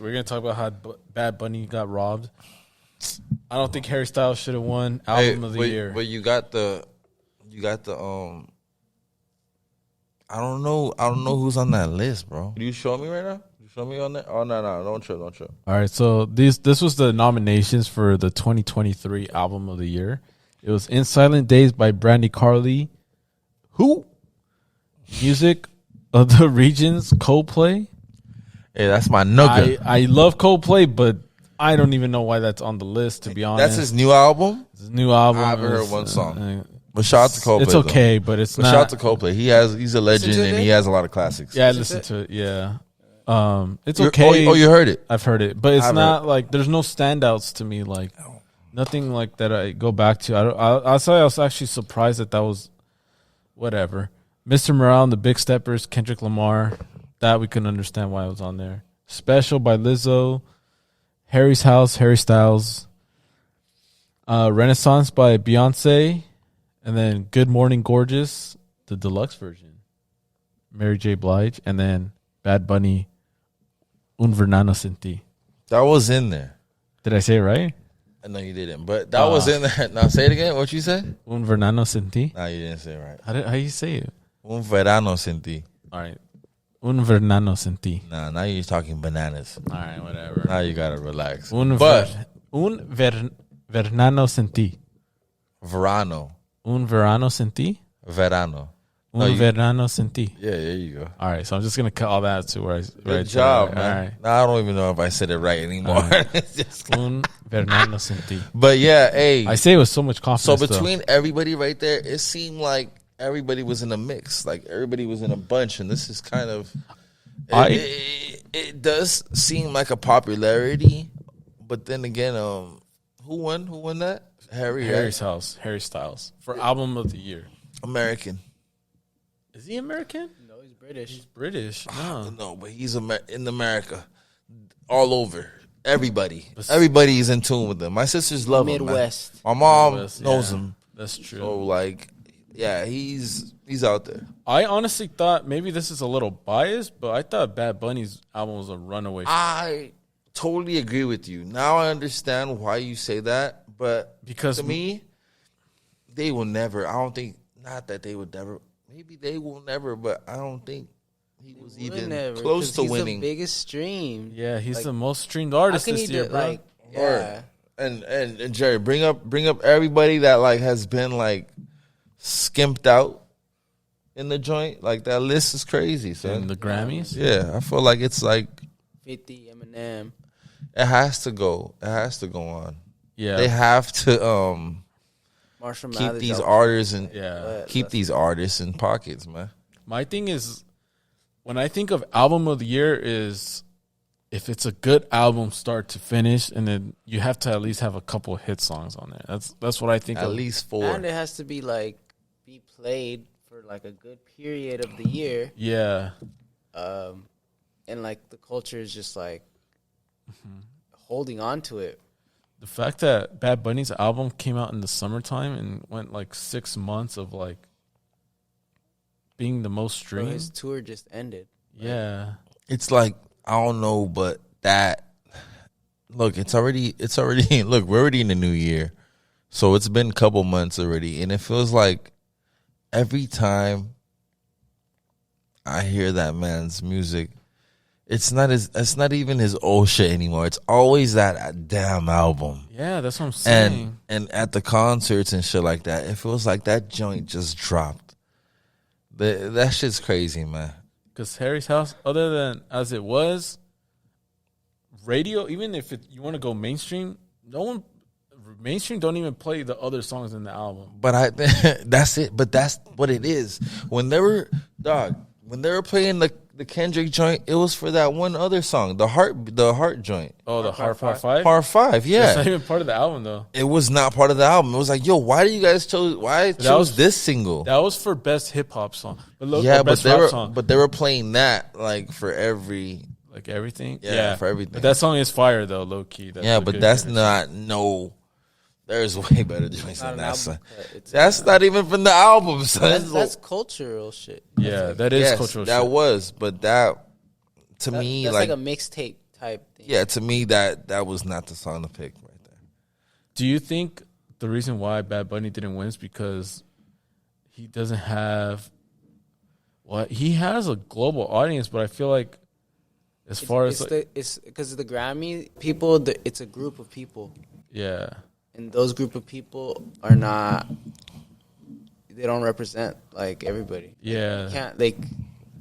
We're gonna talk about how Bad Bunny got robbed. I don't think Harry Styles should have won album of the year. But you got the I don't know who's on that list, bro. Can you show me right now? You show me on that? Oh no, don't show. All right, so this was the nominations for the 2023 album of the year. It was In Silent Days by Brandy Carly. Who? Music of the Regions, Coldplay. Hey, that's my nugget. I love Coldplay, but I don't even know why that's on the list, to be honest. That's his new album? His new album. I haven't heard one song. But shout out to Coldplay. It's okay, though. But it's not. Shout out to Coldplay. He's a legend and he has a lot of classics. Yeah, I listened to it. Yeah. It's okay. Oh, you heard it? I've heard it. But it's not like there's no standouts to me. Like nothing like that I go back to. I'll say I was actually surprised that was whatever. Mr. Morale and the Big Steppers, Kendrick Lamar. That we couldn't understand why it was on there. Special by Lizzo. Harry's House, Harry Styles. Renaissance by Beyonce. And then Good Morning Gorgeous, the deluxe version. Mary J. Blige. And then Bad Bunny, Un Verano Sin Ti. That was in there. Did I say it right? No, you didn't. But that was in there. Now say it again. What you said? Un Verano Sin Ti? No, you didn't say it right. How you say it? Un Verano Sin Ti. All right. Un Verano Sin Ti. Nah, now you're talking bananas. All right, whatever. Now you got to relax. Un Verano Sin Ti. Verano. Un Verano Sin Ti? Verano. Un Verano Sin Ti. Yeah, there you go. All right, so I'm just going to cut all that to where I... Good job, man. All right. Now, I don't even know if I said it right anymore. Right. Un Verano Sin Ti. But yeah, hey. I say it with so much confidence. So between everybody right there, it seemed like everybody was in a mix. Like everybody was in a bunch. And this is kind of... It does seem like a popularity. But then again, who won? Who won that? Harry Styles. For album of the year. American. Is he American? No, he's British. He's British. No, but he's in America. All over. Everybody is in tune with him. My sisters love Midwest. him. My mom knows him. That's true. So, like, yeah, he's out there. I honestly thought, maybe this is a little biased, but I thought Bad Bunny's album was a runaway. I totally agree with you. Now I understand why you say that, but because to me, they will never. I don't think, not that they would never. Maybe they will never, but I don't think he was even close to winning. He's the biggest stream. Yeah, he's the most streamed artist this year, bro. Yeah. And Jerry, bring up everybody that like has been like skimped out in the joint. Like that list is crazy, son. And the Grammys? Yeah, I feel like it's like 50, Eminem. It has to go. It has to go on. Yeah. They have to Marshall keep Mathers these artists and keep these artists in pockets, man. My thing is, when I think of album of the year, is if it's a good album start to finish, and then you have to at least have a couple of hit songs on there. That's what I think. At least 4. And it has to be like be played for like a good period of the year. Yeah. And like the culture is just like holding on to it. The fact that Bad Bunny's album came out in the summertime and went like 6 months of like being the most streamed. Bro, his tour just ended. Yeah. It's like, I don't know, but that, look, it's already, look, we're already in the new year. So it's been a couple months already. And it feels like every time I hear that man's music, it's not even his old shit anymore. It's always that damn album. Yeah, that's what I'm saying. And at the concerts and shit like that, it feels like that joint just dropped. That shit's crazy, man. Because Harry's House, other than as it was, radio, even if you want to go mainstream, mainstream don't even play the other songs in the album. But that's it. But that's what it is. When they were playing the Kendrick joint, it was for that one other song, the heart joint. Oh, the Heart 5? Part 5, yeah. That's not even part of the album, though. It was not part of the album. It was like, yo, why do you guys chose this single? That was for best hip hop song. But they were playing that like for every everything. Yeah, for everything. But that song is fire though, low key. But that's not There's way better joints than that, son. That's not even from the album, son. That's cultural shit. Yeah, that is cultural shit. That was, but that, to me, that's like a mixtape type thing. Yeah, to me that was not the song to pick right there. Do you think the reason why Bad Bunny didn't win is because he doesn't have he has a global audience, but I feel like it's because of the Grammy people, it's a group of people. Yeah. And those group of people are not, they don't represent like everybody. Yeah. You can't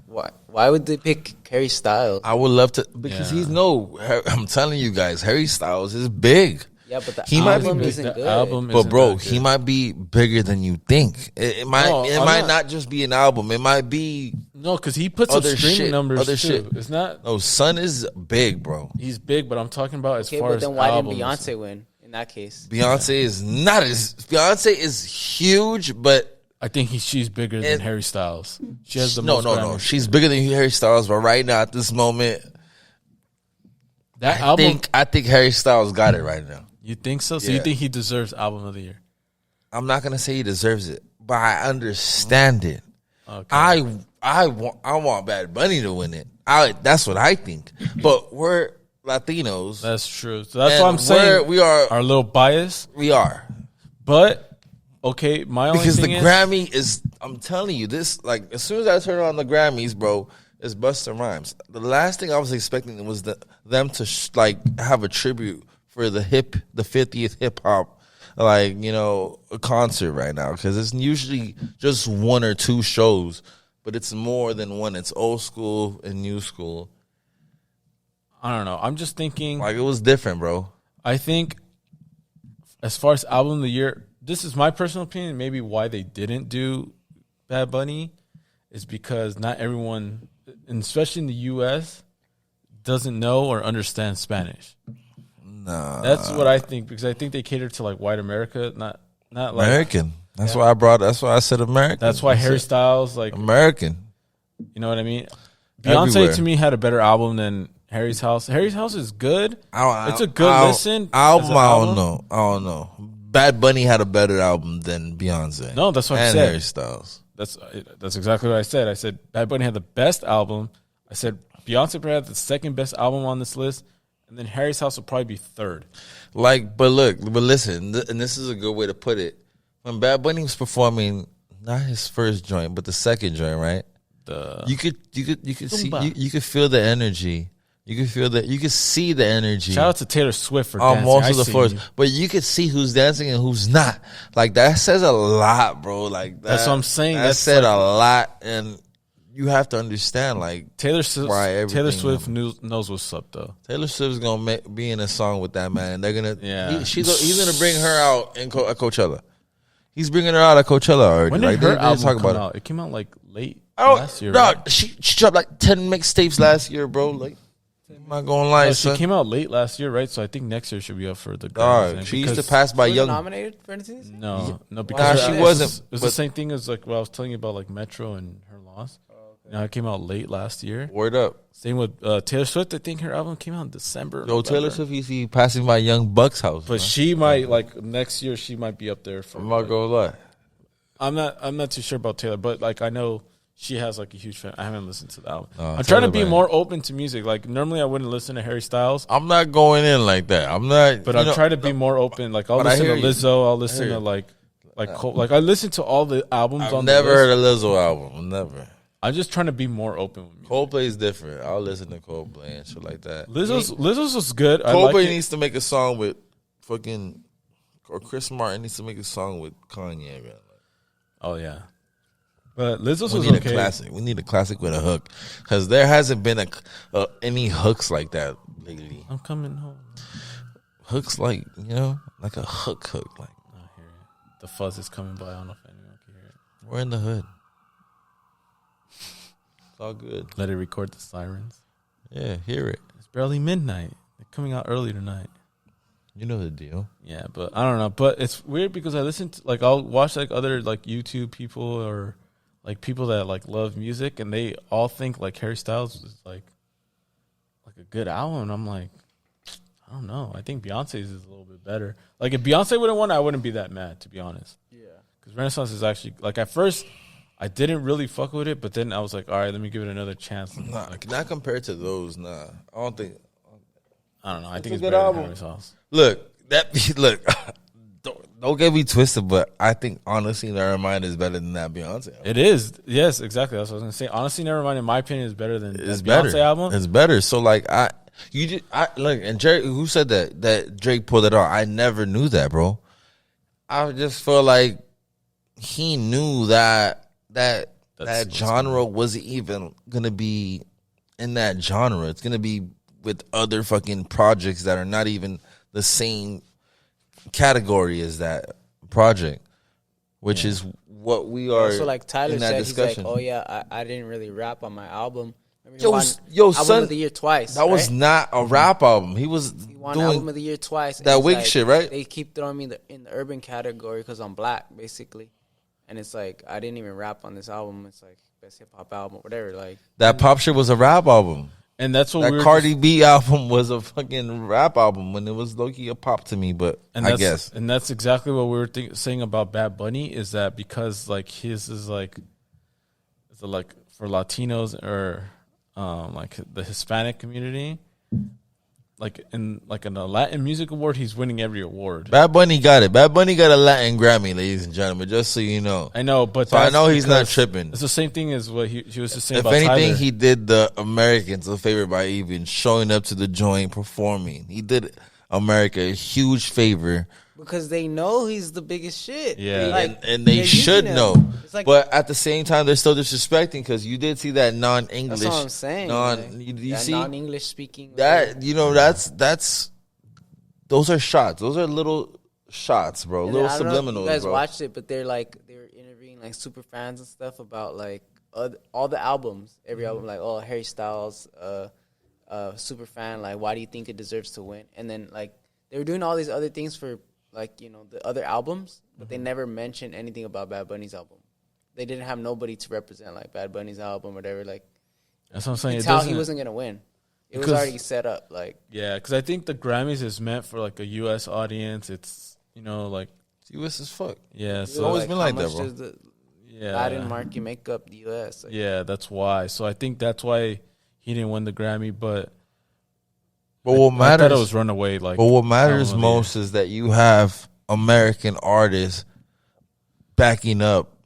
why would they pick Harry Styles? I would love to because I'm telling you guys, Harry Styles is big. Yeah, but the album isn't good. But bro, he might be bigger than you think. It might not just be an album. It might be because he puts up streaming numbers other too. shit. It's not. No, Son is big, bro. He's big, but I'm talking about as far as then why albums. didn't Beyonce win in that case? Beyonce is not as Beyonce is huge, but I think she's bigger than Harry Styles. She has the most. No. She's bigger than Harry Styles, but right now at this moment, I think Harry Styles got it right now. You think so? So you think he deserves Album of the Year? I'm not gonna say he deserves it, but I understand it. Okay. I want Bad Bunny to win it. That's what I think. But we're Latinos. That's true. So that's what I'm saying. We are a little biased. We are. But okay, my only because thing the Grammy is. I'm telling you this. Like as soon as I turn on the Grammys, bro, it's Busta Rhymes. The last thing I was expecting was them to have a tribute for the 50th hip hop, a concert right now, because it's usually just one or two shows, but it's more than one. It's old school and new school. I don't know. I'm just thinking it was different, bro. I think as far as Album of the Year, this is my personal opinion. Maybe why they didn't do Bad Bunny is because not everyone, and especially in the U.S., doesn't know or understand Spanish. Nah. That's what I think, because I think they cater to white America, not American. That's why I said American. That's why Harry Styles American. You know what I mean? Beyonce to me had a better album than Harry's House. Harry's House is good. It's a good listen. I don't know. Bad Bunny had a better album than Beyonce. No, that's what I said. said. Harry Styles. That's exactly what I said. I said Bad Bunny had the best album. I said Beyonce probably had the second best album on this list. And then Harry's House will probably be third. But listen, and this is a good way to put it. When Bad Bunny was performing, not his first joint, but the second joint, right? You could see, you could feel the energy. You could see the energy. Shout out to Taylor Swift for dancing. Most of the first, but you could see who's dancing and who's not. That says a lot, bro. That's what I'm saying. That said a lot, and you have to understand, Taylor Swift knows what's up, though. Taylor Swift's gonna be in a song with that man. They're gonna, he's gonna bring her out at Coachella. He's bringing her out at Coachella already. When did her album come out? It came out late last year. Right? She dropped 10 mixtapes last year, bro. I'm not gonna lie. She came out late last year, right? So I think next year should be up for the Grammys. She used to pass by young. Nominated for anything? No, because she wasn't. It was the same thing as what I was telling you about Metro and her loss. Now it came out late last year. Word up. Same with Taylor Swift. I think her album came out in December. Taylor Swift, you see passing by Young Buck's house. But she might next year. She might be up there for. I'm not gonna lie. I'm not too sure about Taylor, but I know she has a huge fan. I haven't listened to the album. I'm trying to be more open to music. Normally I wouldn't listen to Harry Styles. I'm not going in like that. I'm not. But I'm trying to be more open. I'll listen to Lizzo. I'll listen to I listen to all the albums. I've never heard a Lizzo album. Never. I'm just trying to be more open with music. Coldplay is different. I'll listen to Coldplay and shit like that. Lizzo's was good. Coldplay needs to make a song with or Chris Martin needs to make a song with Kanye. Man. Oh yeah, but Lizzo's was okay. A classic. We need a classic with a hook, because there hasn't been any hooks like that lately. I'm coming home. Hooks like a hook. I hear it. The fuzz is coming by. I don't know if anyone can hear it. We're in the hood. It's all good. Let it record the sirens. Yeah, hear it. It's barely midnight. They're coming out early tonight. You know the deal. Yeah, but I don't know. But it's weird because I listen to I'll watch other YouTube people or people that love music, and they all think Harry Styles is like a good album. And I'm like, I don't know. I think Beyonce's is a little bit better. If Beyonce would have won, I wouldn't be that mad, to be honest. Yeah. Because Renaissance is actually at first I didn't really fuck with it, but then I was like, all right, let me give it another chance. Nah, not compared to those. Nah, I don't think I don't know. I It's think a it's good better album. than Harry Styles. Look. Don't get me twisted, but I think Honestly Nevermind is better than that Beyonce album. It is. Yes, exactly. That's what I was gonna say. Honestly, Nevermind, in my opinion, is better than It's that better. Beyonce album. It's better. So like look, and Drake, who said that Drake pulled it off? I never knew that, bro. I just feel like he knew that what's genre wasn't even gonna be in that genre. It's gonna be with other fucking projects that are not even the same category as that project, which is what we are. So like Tyler in that said, discussion. he's like, "Oh yeah, I didn't really rap on my album." Remember, Yo, album son, of the year twice. that was right? not a rap album. He was He won doing album of the year twice. and that it's wig like, shit, right? They keep throwing me in the urban category because I'm black, basically. And it's like I didn't even rap on this album. It's like best hip hop album, whatever. Like that pop shit was a rap album. And that's what That we were Cardi B album was a fucking rap album when it was low-key a pop to me, but I guess. And that's exactly what we were saying about Bad Bunny, is that because like his is like, it's like for Latinos or like the Hispanic community, like in a Latin music award, he's winning every award. Bad Bunny got it. Bad Bunny got a Latin Grammy, ladies and gentlemen, just so you know. I know, but So I that's know he's not because tripping. It's the same thing as what he was just saying If about anything, Tyler. he did the Americans a favor by even showing up to the joint performing. He did America a huge favor. because they know he's the biggest shit. Yeah. Like, And they they're using should him. know. It's like, But at the same time, they're still disrespecting because you did see that non-English. that's what I'm saying. You that see non-English speaking. that? You know, that's those are shots. Those are little shots, bro. And little I don't know if subliminals, you guys bro. watched it, but they were interviewing like super fans and stuff about like all the albums, every album, like Harry Styles, super fan, like why do you think it deserves to win? And then like they were doing all these other things for like the other albums, but they never mentioned anything about Bad Bunny's album. They didn't have nobody to represent like Bad Bunny's album or whatever. Like That's what I'm saying. you It tell he doesn't- wasn't gonna win. It was Because- already set up. Like Yeah, because I think the Grammys is meant for like a U.S. audience. It's like US as fuck. yeah, It's so always been like how that, much bro. does the yeah, Latin market make up the U.S.? Like, yeah, that's why. So I think that's why he didn't win the Grammy. But But what I matters? thought it was Runaway. Like, But what matters album of the year. most is that you have American artists backing up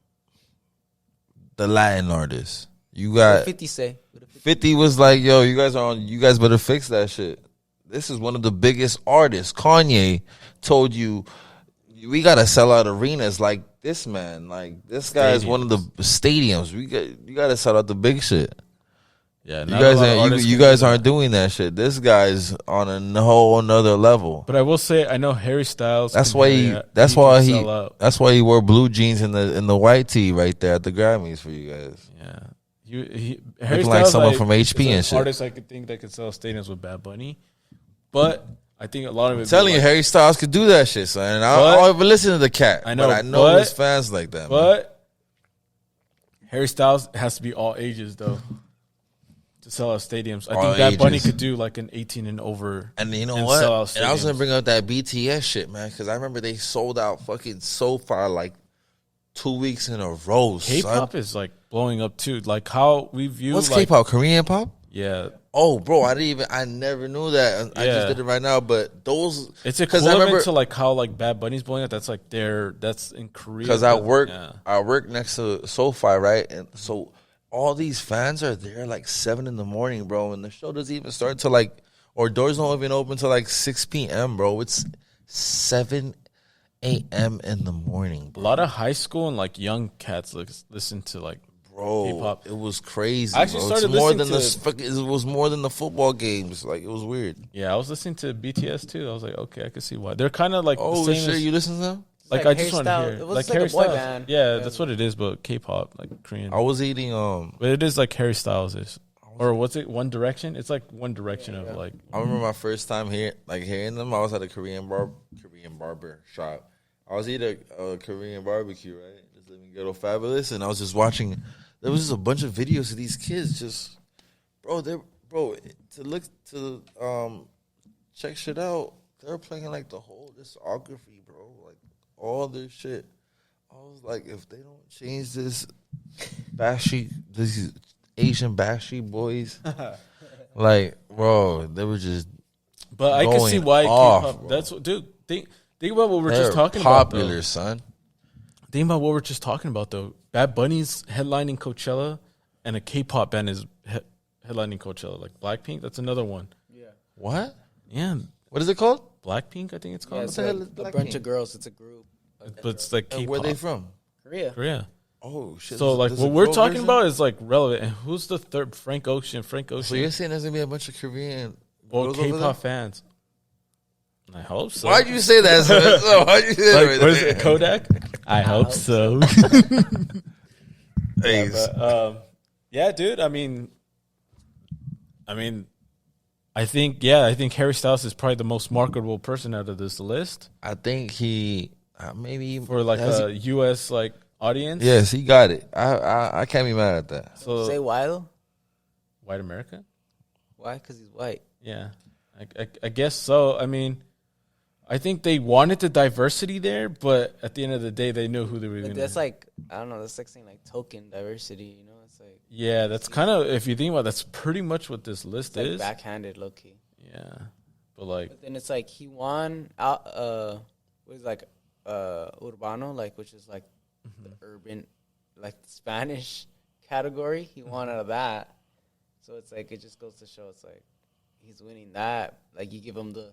the Latin artists. You what got did 50 say? 50 was like, yo, you guys better fix that shit. This is one of the biggest artists. Kanye told you we gotta sell out arenas like this, man. Like this guy is one of the stadiums. You gotta sell out the big shit. Yeah, You guys aren't doing that shit. This guy's on a whole another level. But I will say, I know Harry Styles. That's can why carry he. it. That's He why can he. sell out. That's why he wore blue jeans in the white tee right there at the Grammys for you guys. Yeah, Harry Looking like Styles, someone from HP is an and shit. Artist I could think that could sell stadiums with Bad Bunny, but I think a lot of it. I'm telling you, Harry Styles could do that shit, son. And I don't even listen to the cat. I know, but I know but- his fans like that. Man. But Harry Styles has to be all ages though to sell out stadiums. I All think Bad Bunny ages. could do like an 18 and over. And you know and what? sell out And I was gonna stadiums. bring up that BTS shit, man, because I remember they sold out fucking so far like 2 weeks in a row. K-pop son. is like blowing up too. Like how we view What's like, K-pop? Korean pop? Yeah, Oh, bro, I never knew that. I Yeah. just did it right now. But those, it's 'cause I equivalent remember- to like how like Bad Bunny's blowing up. That's like that's in Korea. because I but- work, yeah. I work next to SoFi, right? And so all these fans are there like 7 a.m, bro, and the show doesn't even start till like, or doors don't even open till like 6 p.m, bro. It's 7 a.m. in the morning, A bro. lot of high school and like young cats listen to like Bro, K-pop. it was crazy. I actually bro. started It's more than listening it was more than the football games. Like it was weird. Yeah, I was listening to BTS too. I was like, okay, I can see why. They're kind of like Oh the same shit, as, you listen to them? like like I just Harry want to Styles. hear It was like like Harry a boy Styles. band. Yeah, Yeah. that's what it is, but K-pop, like Korean. I was eating But it is like Harry Styles is, or what's it? One Direction. It's like One Direction of like. I remember my first time hearing them. I was at a Korean barber shop. I was eating a Korean barbecue, right? Just living ghetto fabulous, and I was just watching. There was just a bunch of videos of these kids just, check shit out. They were playing like the whole discography, bro, like all this shit. I was like, if they don't change these Asian Backstreet Boys, like, bro, they were just But I can see Going why off, K-pop. bro. That's what, dude. Think about what we're They're just talking popular, about. Though. son. Think about what we're just talking about, though. Bad Bunny's headlining Coachella, and a K-pop band is headlining Coachella. Like Blackpink, that's another one. Yeah. What? Yeah, What is it called? Blackpink, I think it's called. Yeah, it's the hell like is a Blackpink? bunch of girls. It's a group. But it's like And K-pop. where they from? Korea. Korea. Oh shit! So like there's what a we're girl talking version? about is like relevant. And who's the third? Frank Ocean. So you're saying there's gonna be a bunch of Korean Well, girls over there? K-pop fans. I hope so. Why'd you say that? So why'd you say Like, that? what is it, Kodak? I hope so. Hey, Yeah, dude. I mean, I think Harry Styles is probably the most marketable person out of this list I think he maybe for like has a U.S. like audience. Yes, he got it. I can't be mad at that. So Say why though? white America. Why? Because he's white. Yeah, I guess so. I mean, I think they wanted the diversity there, but at the end of the day, they knew who they were going But to. that's like, I don't know, that's like saying like token diversity, you know? It's like, Yeah, that's kind of, if you think about it, that's pretty much what this list it's like is. backhanded, low key. Yeah, but like, But then it's like he won out, what is it, like, Urbano, like, which is like the urban, like Spanish category. He won out of that. So it's like, it just goes to show it's like, he's winning that. Like, you give him the,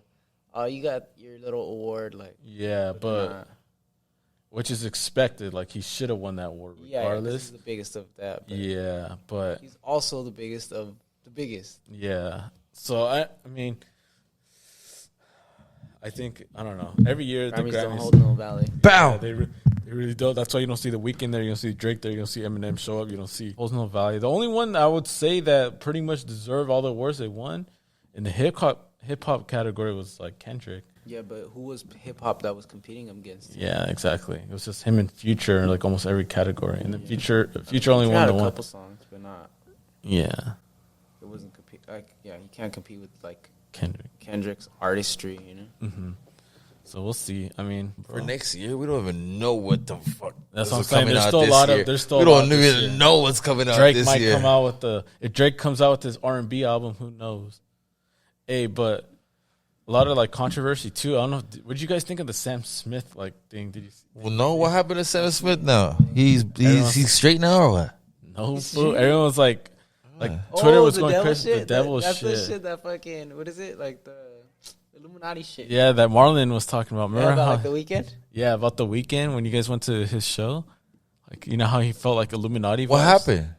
oh, you got your little award, like. yeah, but which is expected. Like, he should have won that award Yeah, regardless. he's the biggest of that. But Yeah, but he's also the biggest of the biggest. yeah. So I mean, I think I don't know. Every year the Grammys don't Grammys, hold no value. Bow. yeah, they really don't. That's why you don't see The Weeknd there. You don't see Drake there. You don't see Eminem show up. You don't see holds no value. The only one I would say that pretty much deserve all the awards they won in the hip hop category was like Kendrick. Yeah, but who was hip hop that was competing against? Yeah, exactly. It was just him and Future in like almost every category, and then Future only He won had the a one. couple songs, but not. Yeah, It wasn't compete. Like, yeah, you can't compete with like Kendrick. Kendrick's artistry. You know. Mm-hmm. So we'll see. I mean, For bro, next year, we don't even know what the fuck. That's is what I'm saying. coming There's out still a this lot of- year. there's still we a lot don't this even year. know what's coming out Drake this might year. come out with if Drake comes out with his R&B album, who knows? Hey, but a lot of like controversy too. I don't know. What did you guys think of the Sam Smith like thing? Did you Well, no, what happened to Sam Smith now? He's Everyone's- straight now or what? no fool? Everyone was like Twitter was the going devil crazy. shit. The devil that's shit. the shit that fucking, what is it, like the Illuminati shit. Yeah, that Marlon was talking about. Yeah, Remember about how? like the weekend. Yeah, about the weekend when you guys went to his show. Like, you know how he felt like Illuminati. What vibes? happened?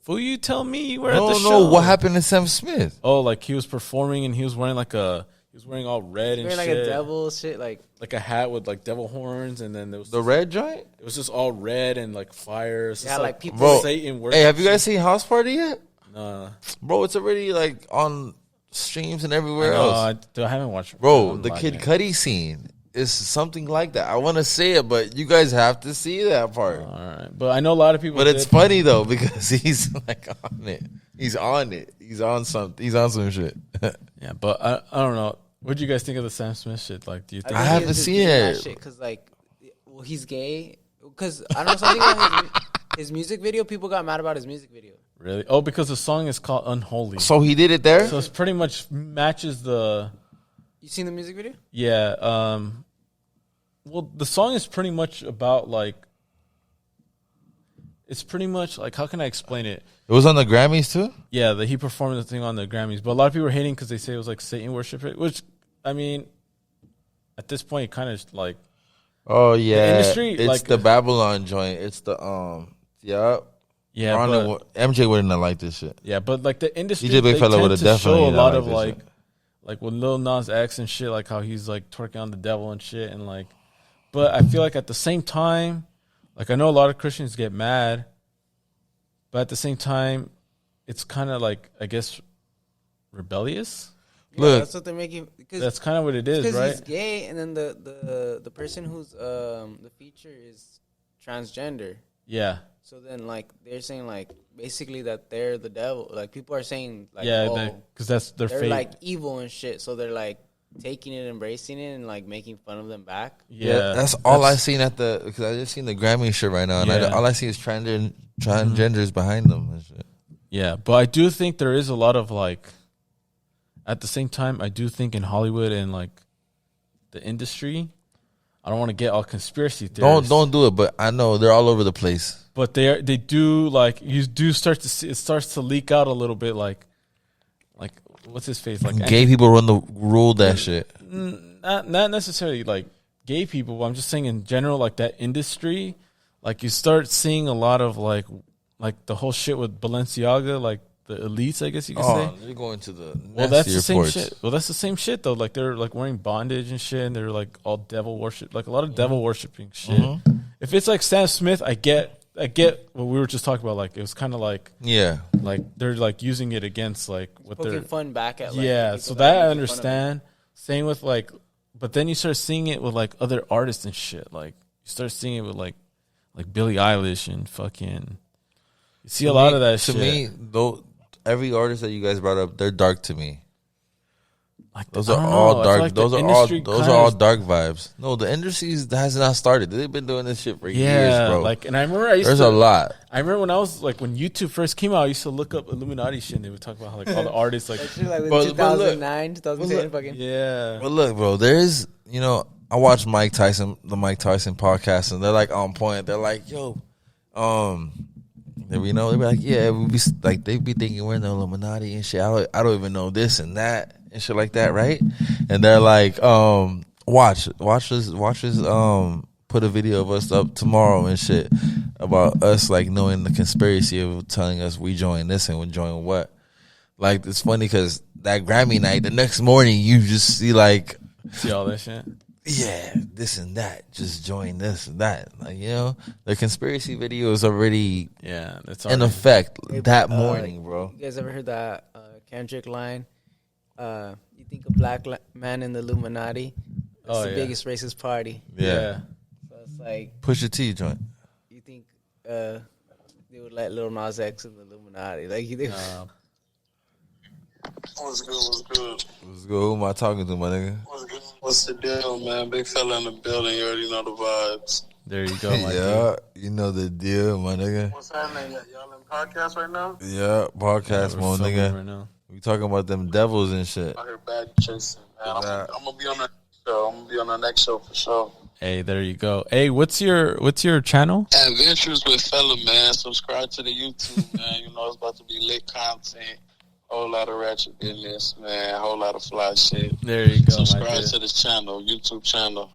Fool, you tell me you were at the No, show. no. What happened to Sam Smith? Oh, like he was performing and he was wearing all red and Wearing like shit. a devil shit, like Like a hat with like devil horns, and then there was The red joint? it was just all red and like fire. It's Yeah, just, like people- Bro, Satan worship. Hey, have you guys seen House Party yet? Nah, Bro, it's already like on streams and everywhere no, else. I haven't watched. Bro, I'm the lying, Kid man. Cudi scene is something like that. I want to say it, but you guys have to see that part. All right, but I know a lot of people. But it's did. funny though because he's like on it. He's on it. He's on some shit. Yeah, but I don't know. What do you guys think of the Sam Smith shit? Like, do you think? I haven't seen it. because like, well, he's gay. Because I don't know something about his music video. People got mad about his music video. Really? Oh, because the song is called Unholy. So he did it there? So it's pretty much matches the. You seen the music video? Yeah. Well, the song is pretty much about like. It's pretty much like, how can I explain it? It was on the Grammys too? Yeah, that he performed the thing on the Grammys, but a lot of people were hating because they say it was like Satan worship, which I mean, at this point, kind of like. Oh yeah. industry, it's like- the Babylon joint. It's the yeah. Yeah, MJ wouldn't have liked this shit. yeah, but like the industry, DJ Big they Fella tend would've to definitely show a not lot liked of this like, shit. like with Lil Nas X and shit, like how he's like twerking on the devil and shit, and like, but I feel like at the same time, like I know a lot of Christians get mad, but at the same time, it's kind of like, I guess, rebellious. Yeah, Look. that's what they're making. Because That's kind of what it is, he's right? gay, and then the person who's the feature is transgender. Yeah, So then, like, they're saying, like, basically that they're the devil. Like, people are saying, like, yeah, oh, because that's their they're, fate. like, evil and shit. So they're, like, taking it, embracing it, and, like, making fun of them back. yeah, That's all I seen at the, because I just seen the Grammy shit right now, and Yeah. all I see is transgenders behind them and shit. Yeah, but I do think there is a lot of like, at the same time, I do think in Hollywood and like the industry, I don't want to get all conspiracy theories. Don't do it. But I know they're all over the place. But they do like you do start to see it starts to leak out a little bit. Like what's his face? Like Gay people rule that shit. Not necessarily like gay people. But I'm just saying in general, like that industry, like you start seeing a lot of like the whole shit with Balenciaga, like the elites, I guess you could say. You're going to the That's the same shit. Well, that's the same shit though. Like they're like wearing bondage and shit, and they're like all devil worship, like a lot of devil worshiping shit. Mm-hmm. If it's like Sam Smith, I get what we were just talking about. Like it was kind of like like they're like using it against like what poking they're fun back at. Like, yeah, so that I understand. Same with like, but then you start seeing it with like other artists and shit. Like you start seeing it with like Billie Eilish and fucking. You see a lot of that shit. To me, though, every artist that you guys brought up, they're dark to me. Like those are all dark. Like those are all dark vibes. No, the industry has not started. They've been doing this shit for years, bro. Like, and I remember a lot. I remember when I was like when YouTube first came out, I used to look up Illuminati shit. And they would talk about how, like all the artists like 2009, 2010, fucking yeah. But look, bro, there's I watched the Mike Tyson podcast, and they're like on point. They're like, yo, they be like, yeah, we be like they be thinking we're in the Illuminati and shit. I don't even know this and that and shit like that, right? And they're like, watch us put a video of us up tomorrow and shit about us like knowing the conspiracy of telling us we join this and we join what. Like it's funny because that Grammy night, the next morning you just see all that shit. Yeah, this and that. Just join this and that. Like, the conspiracy video is already that's in effect that morning, bro. You guys ever heard that Kendrick line? You think a black man in the Illuminati? It's the biggest racist party. Yeah. So it's like push your T joint. You think they would let Lil Nas X in the Illuminati? Like you think? What's good? Who am I talking to, my nigga? What's the deal, man? Big fella in the building. You already know the vibes. There you go, my yeah, you know the deal, my nigga. What's happening? Y'all in podcast right now? Yeah, podcast, my nigga. Right now. We talking about them devils and shit. I heard bad chasing, man. I'm gonna be on that show. I'm gonna be on the next show for sure. Hey, there you go. Hey, what's your channel? Adventures with Fella, man. Subscribe to the YouTube, man. It's about to be lit content. Whole lot of ratchet business, man. Whole lot of fly shit. There you go. Subscribe to this channel, YouTube channel.